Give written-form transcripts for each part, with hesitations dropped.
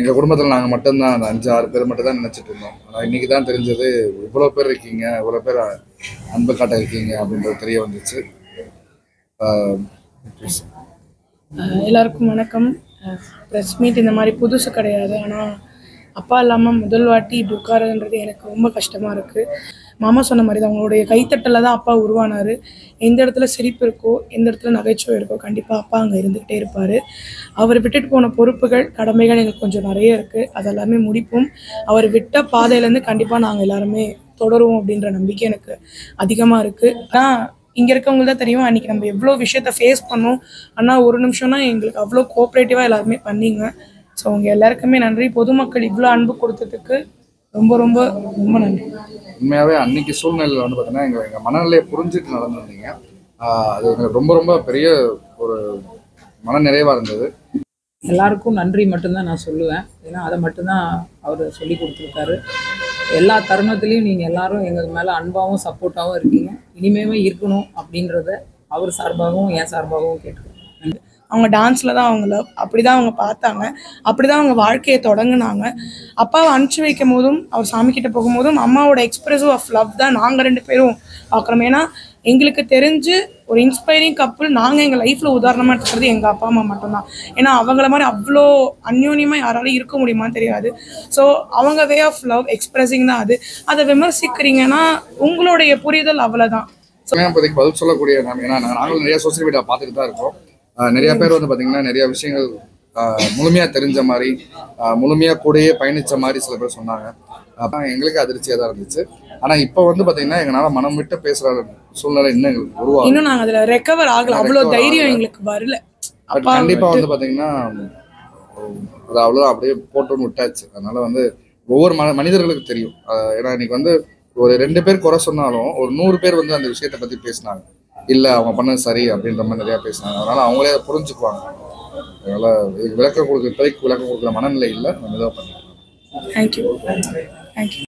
எங்கள் குடும்பத்தில் நாங்கள் மட்டும்தான் அந்த 5-6 பேர் மட்டும் தான் நினச்சிட்டு இருந்தோம். ஆனால் இன்றைக்கி தான் தெரிஞ்சது இவ்வளோ பேர் இருக்கீங்க, இவ்வளோ பேர் அன்பு காட்ட இருக்கீங்க அப்படின்றது தெரிய வந்துச்சு. எல்லாருக்கும் வணக்கம். ப்ரெஸ் மீட் இந்த மாதிரி புதுசு கிடையாது. ஆனால் அப்பா இல்லாமல் முதல் வாட்டி இப்படி உட்காருன்றது எனக்கு ரொம்ப கஷ்டமாக இருக்குது. மாமா சொன்ன மாதிரி தான் அவங்களுடைய கைத்தட்டலில் தான் அப்பா உருவானார். எந்த இடத்துல சிரிப்பு இருக்கோ, எந்த இடத்துல நகைச்சுவை இருக்கோ, கண்டிப்பாக அப்பா அங்கே இருந்துக்கிட்டே இருப்பார். அவர் விட்டுட்டு போன பொறுப்புகள், கடமைகள் எங்களுக்கு கொஞ்சம் நிறைய இருக்குது. அதெல்லாமே முடிப்போம். அவர் விட்ட பாதையிலேருந்து கண்டிப்பாக நாங்கள் எல்லாருமே தொடருவோம் அப்படின்ற நம்பிக்கை எனக்கு அதிகமாக இருக்குது. ஆனால் இங்கே இருக்கவங்களுக்கு தான் தெரியும் அன்றைக்கி நம்ம எவ்வளோ விஷயத்த ஃபேஸ் பண்ணோம். ஆனால் ஒரு நிமிஷம்னா எங்களுக்கு அவ்வளோ கோஆப்ரேட்டிவாக எல்லாருமே பண்ணிங்க. ஸோ அவங்க எல்லாருக்குமே நன்றி. பொதுமக்கள் இவ்வளோ அன்பு கொடுத்ததுக்கு ரொம்ப ரொம்ப ரொம்ப நன்றி. உண்மையாகவே அன்னைக்கு சூழ்நிலையில் வந்து பார்த்தீங்கன்னா எங்கள் மனநிலையை புரிஞ்சுட்டு நடந்துருந்தீங்க. அது எங்களுக்கு ரொம்ப ரொம்ப பெரிய ஒரு மன நிறைவாக இருந்தது. எல்லாருக்கும் நன்றி மட்டும்தான் நான் சொல்லுவேன். ஏன்னா அதை மட்டும்தான் அவர் சொல்லி கொடுத்துருக்காரு. எல்லா தருணத்துலேயும் நீங்கள் எல்லாரும் எங்களுக்கு மேலே அன்பாகவும் சப்போர்ட்டாகவும் இருக்கீங்க. இனிமேவே இருக்கணும் அப்படின்றத அவர் சார்பாகவும் என் சார்பாகவும் கேட்டுக்கிறேன். அவங்க டான்ஸில் தான் அவங்கள அப்படி தான் அவங்க பார்த்தாங்க, அப்படி தான் அவங்க வாழ்க்கையை தொடங்கினாங்க. அப்பாவை அனுப்பிச்சி வைக்கும் போதும் அவர் சாமிக்கிட்ட போகும்போதும் அம்மாவோட எக்ஸ்பிரசிவ் ஆஃப் லவ் தான் நாங்கள் 2 பேரும் பார்க்குறோம். ஏன்னா எங்களுக்கு தெரிஞ்சு ஒரு இன்ஸ்பைரிங் கப்புள் நாங்கள் எங்கள் லைஃப்பில் உதாரணமாக இருக்கிறது எங்கள் அப்பா அம்மா மட்டும்தான். ஏன்னா அவங்கள மாதிரி அவ்வளோ அந்யோன்யமாக யாராலும் இருக்க முடியுமான்னு தெரியாது. ஸோ அவங்க வே ஆஃப் லவ் எக்ஸ்பிரஸிங் தான் அது. அதை விமர்சிக்கிறீங்கன்னா உங்களுடைய புரிதல் அவ்வளோதான். இப்போதைக்கு பதில் சொல்லக்கூடிய ஏன்னா நாங்களும் நிறைய சோசியல் மீடியா பார்த்துட்டு தான் இருக்கோம். நிறைய பேர் வந்து பார்த்தீங்கன்னா நிறைய விஷயங்கள் முழுமையாக தெரிஞ்ச மாதிரி, முழுமையாக கூடயே பயணித்த மாதிரி சில பேர் சொன்னாங்க. எங்களுக்கு அதிர்ச்சியாக தான் இருந்துச்சு. ஆனால் இப்போ வந்து பார்த்தீங்கன்னா எங்களால் மனம் விட்டு பேசுகிற சூழ்நிலை இன்னும் எங்களுக்கு உருவாகும். இன்னும் நாங்கள் அதில் ரெக்கவர் ஆகல, அவ்வளோ தைரியம் எங்களுக்கு வரல. கண்டிப்பாக வந்து பார்த்தீங்கன்னா அது அவ்வளோதான், அப்படியே போட்டோன்னு விட்டாச்சு. அதனால வந்து ஒவ்வொரு மனிதர்களுக்கு தெரியும். ஏன்னா இன்னைக்கு வந்து ஒரு 2 பேர் குறை சொன்னாலும் ஒரு 100 பேர் வந்து அந்த விஷயத்தை பற்றி பேசினாங்க. இல்லை அவங்க பண்ணது சரி அப்படின்ற மாதிரி நிறையா பேசினாங்க. அதனால் அவங்களே அதை புரிஞ்சுக்குவாங்க. அதனால் விளக்கம் கொடுக்குற மனநிலை இல்லை. நம்ம இதாக பண்ணிக்கலாம். Thank you. Thank you.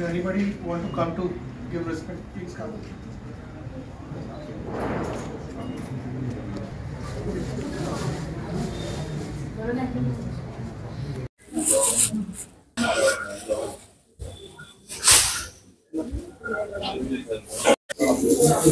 Anybody want to come to give respect, please come. So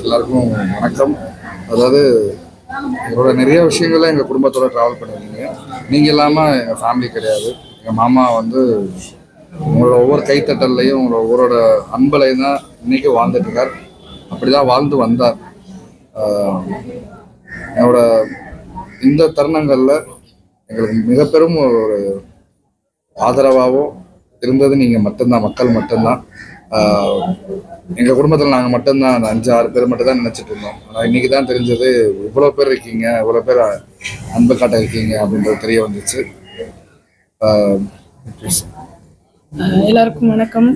எல்லாருக்கும் வணக்கம். அதாவது எங்களோட நிறைய விஷயங்கள்ல எங்கள் குடும்பத்தோட ட்ராவல் பண்ணியிருக்கீங்க. நீங்கள் இல்லாமல் எங்கள் ஃபேமிலி கிடையாது. எங்கள் மாமா வந்து உங்களோட ஒவ்வொரு கைத்தட்டல்லையும் உங்களோட ஒவ்வொருட அன்பலையும் தான் இன்றைக்கி வாழ்ந்துட்டுருக்கார். அப்படி தான் வாழ்ந்து வந்தார். என்னோட இந்த தருணங்களில் எங்களுக்கு மிக பெரும் ஒரு ஆதரவாகவும் இருந்தது நீங்கள் மட்டும்தான், மக்கள் மட்டும்தான். எங்கள் குடும்பத்தில் நாங்கள் மட்டும்தான் அந்த 5-6 பேர் மட்டும் தான் நினச்சிட்டு இருந்தோம். ஆனால் இன்றைக்கி தான் தெரிஞ்சது இவ்வளோ பேர் இருக்கீங்க, இவ்வளோ பேர் அன்பு காட்ட இருக்கீங்க அப்படின்றது தெரிய வந்துச்சு. எல்லாருக்கும் வணக்கம்.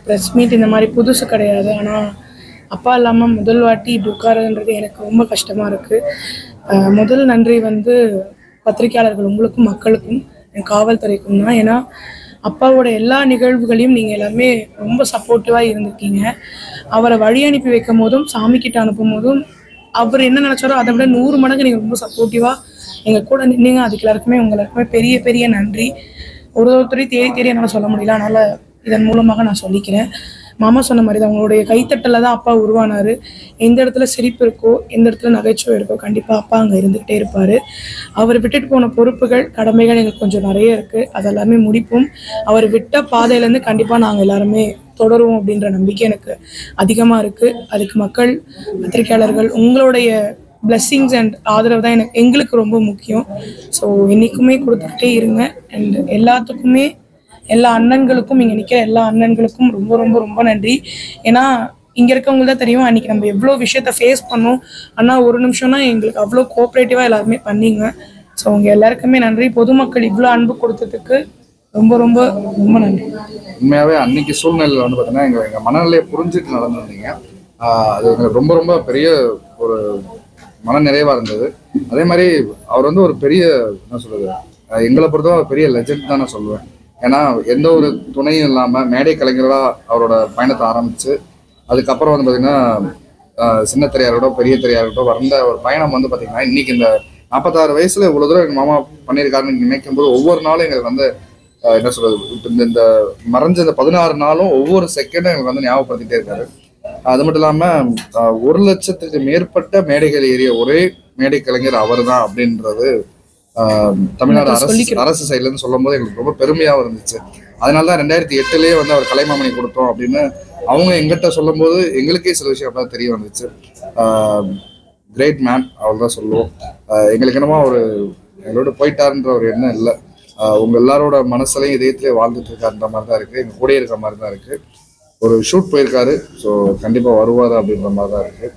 ப்ரெஸ் மீட் இந்த மாதிரி புதுசு கிடையாது. ஆனால் அப்பா இல்லாமல் முதல் வாட்டி இப்படி உட்காருன்றது எனக்கு ரொம்ப கஷ்டமாக இருக்குது. முதல் நன்றி வந்து பத்திரிகையாளர்கள் உங்களுக்கும் மக்களுக்கும் என் காவல்துறைக்கும் தான். ஏன்னா அப்பாவோட எல்லா நிகழ்வுகளையும் நீங்கள் எல்லாருமே ரொம்ப சப்போர்ட்டிவாக இருந்திருக்கீங்க. அவரை வழி அனுப்பி வைக்கும் போதும் சாமிக்கிட்ட அனுப்பும் போதும் அவர் என்ன நினச்சாரோ அதை விட 100 மடங்கு நீங்கள் ரொம்ப சப்போர்ட்டிவாக எங்கள் கூட நின்னீங்க. அதுக்கு எல்லாருக்குமே பெரிய பெரிய நன்றி. ஒருத்தரையும் தேடி என்னால் சொல்ல முடியல, அதனால் இதன் மூலமாக நான் சொல்லிக்கிறேன். மாமா சொன்ன மாதிரி தான், அவங்களுடைய கைத்தட்டலில் தான் அப்பா உருவானார். எந்த இடத்துல சிரிப்பு இருக்கோ, எந்த இடத்துல நகைச்சுவை இருக்கோ, கண்டிப்பாக அப்பா அங்கே இருந்துக்கிட்டே இருப்பார். அவர் விட்டுட்டு போன பொறுப்புகள், கடமைகள் எங்களுக்கு கொஞ்சம் நிறைய இருக்குது. அதெல்லாமே முடிப்போம். அவர் விட்ட பாதையிலேருந்து கண்டிப்பாக நாங்கள் எல்லாருமே தொடருவோம் அப்படின்ற நம்பிக்கை எனக்கு அதிகமாக இருக்குது. அதுக்கு மக்கள், பத்திரிகையாளர்கள், உங்களுடைய பிளெஸ்ஸிங்ஸ் அண்ட் ஆதரவு தான் எங்களுக்கு ரொம்ப முக்கியம். ஸோ என்றைக்குமே கொடுத்துக்கிட்டே இருங்க. அண்ட் எல்லாத்துக்குமே, எல்லா அண்ணன்களுக்கும், இங்கே நிற்கிற எல்லா அண்ணன்களுக்கும் ரொம்ப ரொம்ப ரொம்ப நன்றி. ஏன்னா இங்கே இருக்கவங்களுக்கு தான் தெரியும் அன்றைக்கி நம்ம எவ்வளோ விஷயத்த ஃபேஸ் பண்ணோம். ஆனால் ஒரு நிமிஷம்னா எங்களுக்கு அவ்வளோ கோஆப்ரேட்டிவாக எல்லாருமே பண்ணீங்க. ஸோ உங்கள் எல்லாருக்குமே நன்றி. பொதுமக்கள் இவ்வளோ அன்பு கொடுத்ததுக்கு ரொம்ப ரொம்ப ரொம்ப நன்றி. உண்மையாகவே அன்னைக்கு சூழ்நிலையில் வந்து பார்த்தீங்கன்னா எங்கள் மனநிலையை புரிஞ்சுட்டு நடந்துருந்தீங்க. அது எங்களுக்கு ரொம்ப ரொம்ப பெரிய ஒரு மன நிறைவாக இருந்தது. அதே மாதிரி அவர் வந்து ஒரு பெரிய என்ன சொல்றது, எங்களை பொறுத்தவரை பெரிய லெஜெண்ட் தான் நான் சொல்லுவேன். ஏன்னா எந்த ஒரு துணையும் இல்லாமல் மேடை கலைஞராக அவரோட பயணத்தை ஆரம்பித்து அதுக்கப்புறம் வந்து பார்த்திங்கன்னா சின்ன திரையாகட்டும் பெரிய திரையாகட்டும் வந்த ஒரு பயணம் வந்து பார்த்திங்கன்னா இன்னைக்கு இந்த 46 வயசுல இவ்வளோ தூரம் எங்கள் மாமா பண்ணியிருக்காருன்னு நினைக்கும் போது ஒவ்வொரு நாளும் எங்களுக்கு வந்து என்ன சொல்றது, இந்த மறைஞ்ச இந்த 16 நாளும் ஒவ்வொரு செகண்டும் எங்களுக்கு வந்து ஞாபகப்படுத்திட்டே இருக்காரு. அது மட்டும் இல்லாமல் 1,00,000க்கு மேற்பட்ட மேடைகள் ஏறிய ஒரே மேடை கலைஞர் அவர் தான் அப்படின்றது தமிழ்நாடு அரசு சைட்ல இருந்து சொல்லும் போது எங்களுக்கு ரொம்ப பெருமையாகவும் இருந்துச்சு. அதனாலதான் 2008 வந்து அவர் கலைமாமணி கொடுத்தோம் அப்படின்னு அவங்க எங்கிட்ட சொல்லும் போது எங்களுக்கே சில விஷயம் அப்பதான் தெரிய வந்துச்சு. கிரேட் மேன் அவர் தான் சொல்லுவோம். எங்களுக்கு என்னமோ அவர் எங்களோட போயிட்டாருன்ற ஒரு எண்ணம் இல்லை. உங்க எல்லாரோட மனசுலையும் இதயத்திலே வாழ்ந்துட்டு இருக்காருன்ற மாதிரி தான் இருக்கு. எங்க கூட இருக்க மாதிரி தான் இருக்கு. ஒரு ஷூட் போயிருக்காரு, ஸோ கண்டிப்பா வருவாரு அப்படின்ற மாதிரி தான் இருக்கு.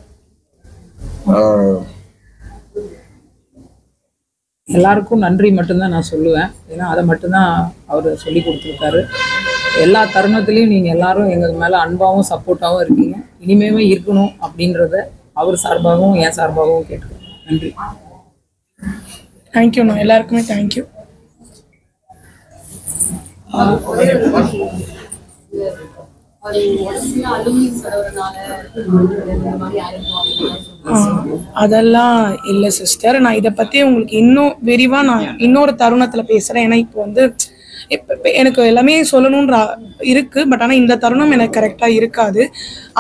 எல்லாருக்கும் நன்றி மட்டும்தான் நான் சொல்லுவேன். ஏன்னா அதை மட்டும்தான் அவர் சொல்லி கொடுத்துருக்காரு. எல்லா தருணத்துலேயும் நீங்கள் எல்லாரும் எங்களுக்கு மேலே அன்பாகவும் சப்போர்ட்டாகவும் இருக்கீங்க. இனிமேவே இருக்கணும் அப்படின்றத அவர் சார்பாகவும் என் சார்பாகவும் கேட்டுக்கிறேன். நன்றி. தேங்க்யூண்ணா, எல்லாருக்குமே தேங்க்யூ. அதெல்லாம் இல்லை சிஸ்டர், நான் இதை பற்றி உங்களுக்கு இன்னும் விரிவாக நான் இன்னொரு தருணத்தில் பேசுகிறேன். ஏன்னா இப்போ வந்து இப்போ எனக்கு எல்லாமே சொல்லணுன்ற இருக்கு, பட் ஆனால் இந்த தருணம் எனக்கு கரெக்டாக இருக்காது.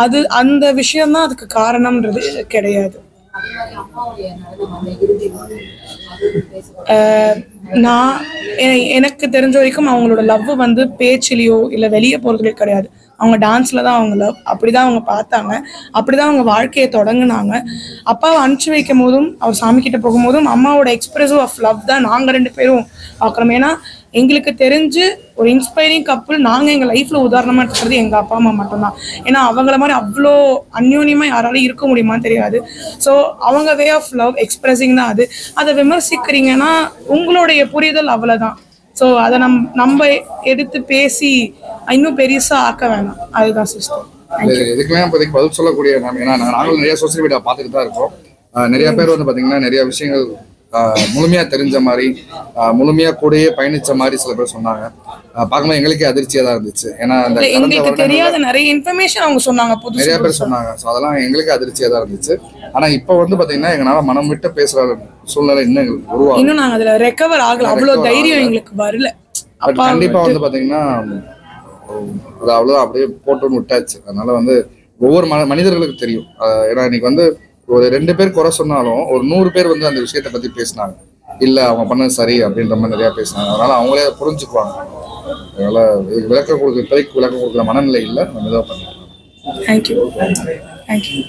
அது அந்த விஷயம்தான் அதுக்கு காரணம்ன்றது கிடையாது. நான் எனக்கு தெரிஞ்ச வரைக்கும் அவங்களோட லவ் வந்து பேச்சிலையோ இல்லை வெளியே போகிறதுலையோ கிடையாது. அவங்க டான்ஸில் தான் அவங்க லவ், அப்படி தான் அவங்க பார்த்தாங்க, அப்படி தான் அவங்க வாழ்க்கையை தொடங்கினாங்க. அப்பாவை அனுப்பிச்சி வைக்கும் போதும் அவர் சாமிக்கிட்ட போகும்போதும் அம்மாவோட எக்ஸ்பிரசிவ் ஆஃப் லவ் தான் நாங்கள் 2 பேரும் பார்க்குறோம். ஏன்னா எங்களுக்கு தெரிஞ்சு ஒரு இன்ஸ்பைரிங் கப்புள் நாங்கள் எங்கள் லைஃப்பில் உதாரணமாக இருக்கிறது எங்கள் அப்பா அம்மா மட்டும்தான். ஏன்னா அவங்கள மாதிரி அவ்வளோ அந்யோன்யமாக யாராலும் இருக்க முடியுமான்னு தெரியாது. ஸோ அவங்க வே ஆஃப் லவ் எக்ஸ்பிரஸிங் தான் அது. அதை விமர்சிக்கிறீங்கன்னா உங்களுடைய புரிதல் அவ்வளோதான். ஸோ அதை நம்ம எடுத்து பேசி இன்னும் பெருசா ஆக்க வேணாம். அதுதான் சிஸ்டர். எதுக்குமே இப்போதைக்கு பதில் சொல்லக்கூடிய ஏன்னா நாங்களும் நிறைய சோசியல் மீடியா பார்த்துட்டு தான் இருக்கோம். நிறைய பேர் வந்து பார்த்தீங்கன்னா நிறைய விஷயங்கள் முழுமையா தெரிஞ்ச மாதிரி முழுமையா கூடயே பயணிச்ச மாதிரி சில பேர் சொன்னாங்க. பார்க்கும்போது எங்களுக்கே அதிர்ச்சியா தான் இருந்துச்சு. ஏன்னா எங்களுக்கு தெரியாத நிறைய இன்ஃபர்மேஷன் அவங்க சொன்னாங்க, நிறைய பேர் சொன்னாங்க. ஸோ அதெல்லாம் எங்களுக்கு அதிர்ச்சியா தான் இருந்துச்சு. ஆனா இப்போ வந்து பாத்தீங்கன்னா எங்களால மனம் விட்டு பேசுற சூழ்நிலை இன்னும் எங்களுக்கு உருவாகும். இன்னும் நாங்க அதுல ரெக்கவர் ஆகல, அவ்வளவு தைரியம் எங்களுக்கு வரல. கண்டிப்பா வந்து பாத்தீங்கன்னா அது அவ்வளவுதான், அப்படியே போட்டு விட்டாச்சு. அதனால வந்து ஒவ்வொரு மனிதர்களுக்கு தெரியும். ஏன்னா இன்னைக்கு வந்து ஒரு 2 பேர் குறை சொன்னாலும் ஒரு 100 பேர் வந்து அந்த விஷயத்தை பத்தி பேசினாங்க. இல்ல அவங்க பண்ணது சரி அப்படின்ற மாதிரி நிறைய பேசினாங்க. அதனால அவங்களே புரிஞ்சுக்குவாங்க. அதனால விளக்கம் கொடுக்குற மனநிலை இல்லை. நம்ம இதாக பண்ணிக்கலாம். தேங்க்யூ. தேங்க்யூ.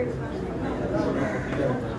Thank you.